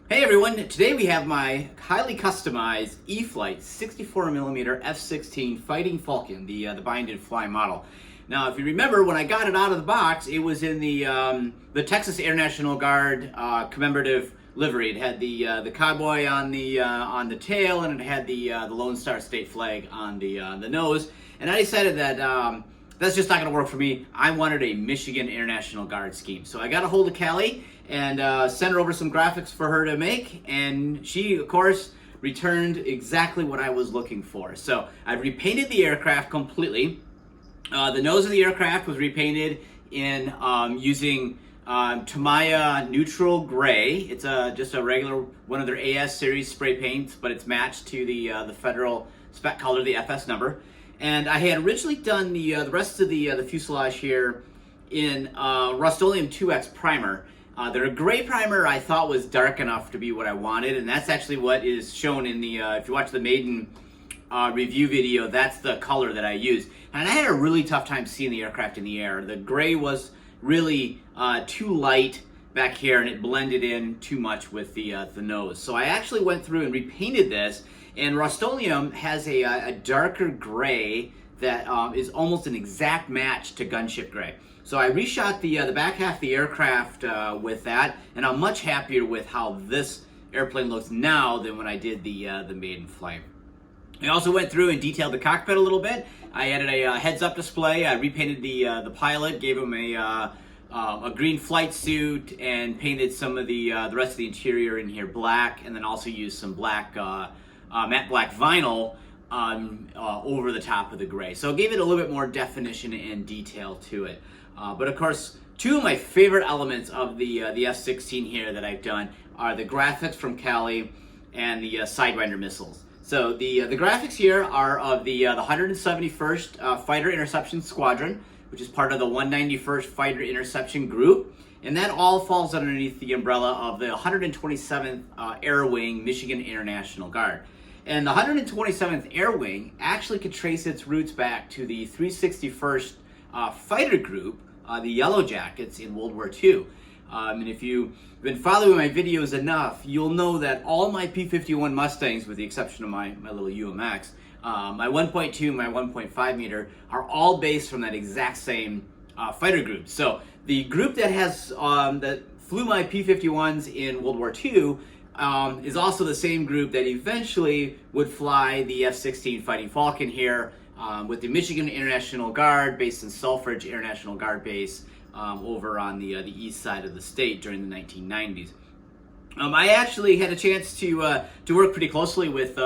Hey everyone, today we have my highly customized E-Flite 64mm F-16 Fighting Falcon, the bind and fly model. Now, if you remember, when I got it out of the box, it was in the Texas Air National Guard commemorative livery. It had the cowboy on the tail, and it had the Lone Star State flag on the nose. And I decided that that's just not going to work for me. I wanted a Michigan Air National Guard scheme. So I got a hold of Callie and sent her over some graphics for her to make. And she, of course, returned exactly what I was looking for. So I've repainted the aircraft completely. The nose of the aircraft was repainted in using Tamiya neutral gray. It's just a regular one of their AS series spray paints, but it's matched to the federal spec color, the FS number. And I had originally done the rest of the fuselage here in Rust-Oleum 2X primer. Their gray primer I thought was dark enough to be what I wanted, and that's actually what is shown in the, if you watch the maiden review video, that's the color that I used. And I had a really tough time seeing the aircraft in the air. The gray was really too light back here, and it blended in too much with the nose. So I actually went through and repainted this, and Rust-Oleum has a darker gray that is almost an exact match to gunship gray. So I reshot the back half of the aircraft with that, and I'm much happier with how this airplane looks now than when I did the maiden flight. I also went through and detailed the cockpit a little bit. I added a heads-up display. I repainted the pilot, gave him a green flight suit, and painted some of the rest of the interior in here black, and then also used some black matte black vinyl over the top of the gray. So it gave it a little bit more definition and detail to it. But of course, two of my favorite elements of the F-16 here that I've done are the graphics from Callie and the Sidewinder Missiles. So the graphics here are of the 171st Fighter Interception Squadron, which is part of the 191st Fighter Interception Group, and that all falls underneath the umbrella of the 127th Air Wing Michigan Air National Guard. And the 127th Air Wing actually could trace its roots back to the 361st Fighter Group, the Yellow Jackets in World War II. And if you've been following my videos enough, you'll know that all my P-51 Mustangs, with the exception of my little UMX, my 1.2, my 1.5 meter, are all based from that exact same fighter group. So the group that has that flew my P-51s in World War II is also the same group that eventually would fly the F-16 Fighting Falcon here with the Michigan International Guard based in Selfridge Air National Guard base over on the east side of the state during the 1990s. I actually had a chance to work pretty closely with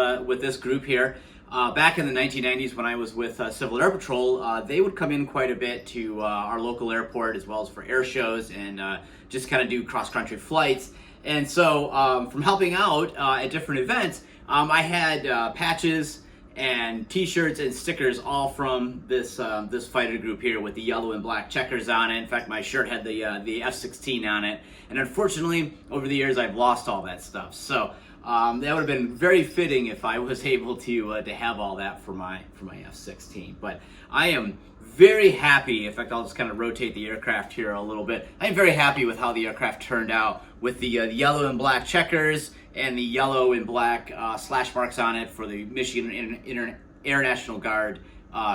this group here. Back in the 1990s when I was with Civil Air Patrol, they would come in quite a bit to our local airport as well as for air shows and just kind of do cross-country flights. And so from helping out at different events, I had patches and t-shirts and stickers all from this this fighter group here with the yellow and black checkers on it. In fact, my shirt had the F-16 on it, and unfortunately over the years I've lost all that stuff. So that would have been very fitting if I was able to have all that for my F-16. But I am very happy. In fact, I'll just kind of rotate the aircraft here a little bit. I'm very happy with how the aircraft turned out with the yellow and black checkers and the yellow and black slash marks on it for the Michigan Air National Guard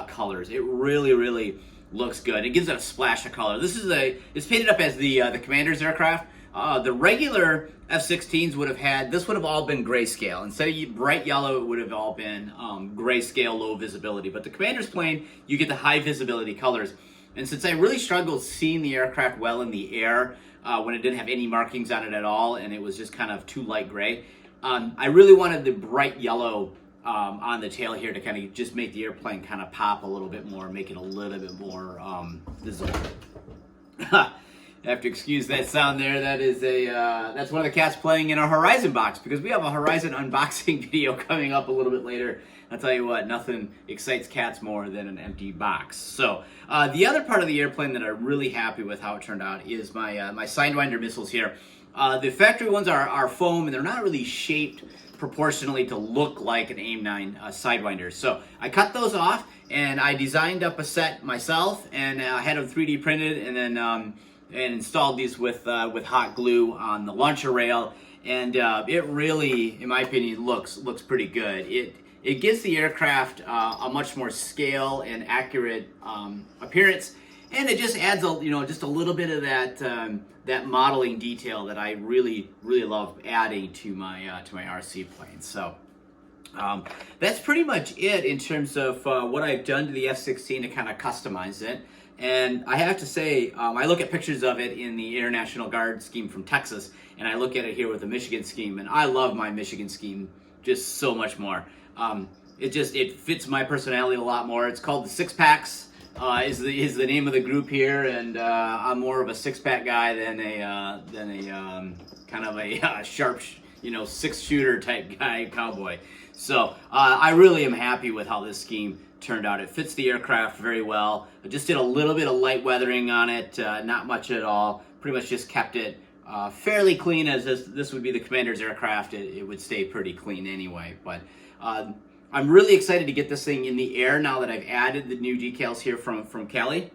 colors. It really, really looks good. It gives it a splash of color. This is it's painted up as the commander's aircraft. The regular F-16s would have all been grayscale. Instead of bright yellow, it would have all been grayscale, low visibility. But the commander's plane, you get the high visibility colors. And since I really struggled seeing the aircraft well in the air, when it didn't have any markings on it at all, and it was just kind of too light gray, I really wanted the bright yellow on the tail here to kind of just make the airplane kind of pop a little bit more, make it a little bit more visible. You have to excuse that sound there. That is that's one of the cats playing in a Horizon box, because we have a Horizon unboxing video coming up a little bit later. I'll tell you what, nothing excites cats more than an empty box. So the other part of the airplane that I'm really happy with how it turned out is my my Sidewinder missiles here. The factory ones are foam, and they're not really shaped proportionally to look like an AIM-9 Sidewinder. So I cut those off, and I designed up a set myself, and I had them 3D printed, and then and installed these with hot glue on the launcher rail. and it really, in my opinion, looks pretty good. It gives the aircraft a much more scale and accurate appearance, and it just adds just a little bit of that modeling detail that I really love adding to my RC plane. So that's pretty much it in terms of what I've done to the F-16 to kind of customize it. And I have to say, I look at pictures of it in the Air National Guard scheme from Texas, and I look at it here with the Michigan scheme, and I love my Michigan scheme just so much more. It fits my personality a lot more. It's called the Six Packs, is the name of the group here, and I'm more of a six-pack guy than a kind of a sharp, six-shooter type guy, cowboy. So I really am happy with how this scheme turned out. It fits the aircraft very well. I just did a little bit of light weathering on it, not much at all. Pretty much just kept it fairly clean, as this would be the commander's aircraft. It would stay pretty clean anyway. But I'm really excited to get this thing in the air now that I've added the new decals here from Kelly.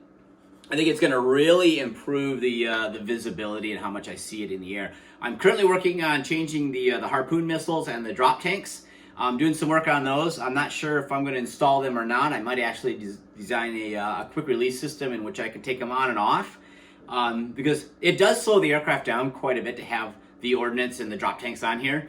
I think it's going to really improve the visibility and how much I see it in the air. I'm currently working on changing the Harpoon missiles and the drop tanks. I'm doing some work on those. I'm not sure if I'm going to install them or not. I might actually design a quick release system in which I can take them on and off, because it does slow the aircraft down quite a bit to have the ordnance and the drop tanks on here.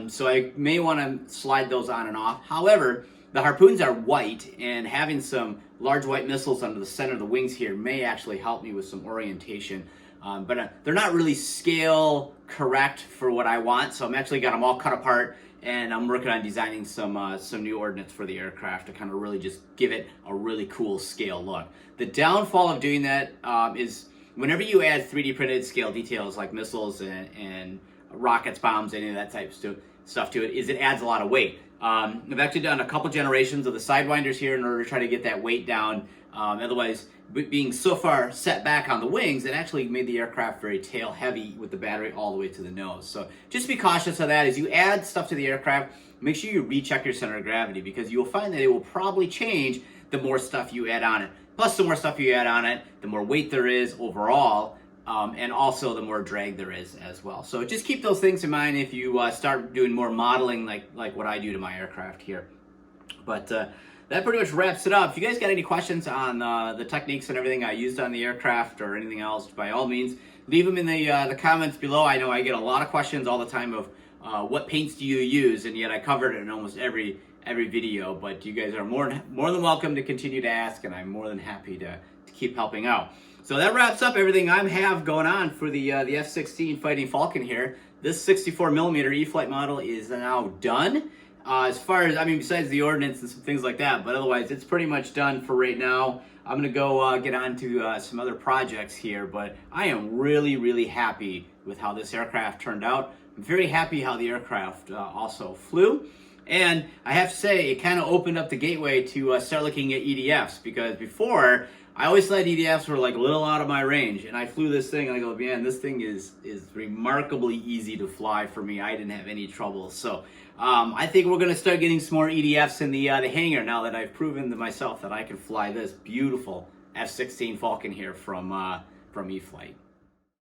So I may want to slide those on and off. However, the Harpoons are white, and having some large white missiles under the center of the wings here may actually help me with some orientation. But they're not really scale correct for what I want, so I'm actually got them all cut apart, and I'm working on designing some new ordnance for the aircraft to kind of really just give it a really cool scale look. The downfall of doing that is whenever you add 3D printed scale details like missiles and rockets, bombs, any of that type of stuff to it, is it adds a lot of weight. I've actually done a couple generations of the Sidewinders here in order to try to get that weight down. Otherwise, being so far set back on the wings, it actually made the aircraft very tail heavy with the battery all the way to the nose. So just be cautious of that. As you add stuff to the aircraft, make sure you recheck your center of gravity, because you'll find that it will probably change the more stuff you add on it. Plus, the more stuff you add on it, the more weight there is overall, and also the more drag there is as well. So just keep those things in mind if you start doing more modeling like what I do to my aircraft here. But that pretty much wraps it up. If you guys got any questions on the techniques and everything I used on the aircraft or anything else, by all means, leave them in the comments below. I know I get a lot of questions all the time of what paints do you use, and yet I covered it in almost every video. But you guys are more than welcome to continue to ask, and I'm more than happy to keep helping out. So that wraps up everything I have going on for the F-16 Fighting Falcon here. This 64mm E-Flite model is now done. As far as, besides the ordnance and some things like that, but otherwise it's pretty much done for right now. I'm going to go get on to some other projects here, but I am really happy with how this aircraft turned out. I'm very happy how the aircraft also flew. And I have to say, it kind of opened up the gateway to start looking at EDFs, because before, I always thought EDFs were like a little out of my range, and I flew this thing and I go, man, this thing is remarkably easy to fly for me. I didn't have any trouble. So I think we're going to start getting some more EDFs in the hangar now that I've proven to myself that I can fly this beautiful F-16 Falcon here from E-Flite.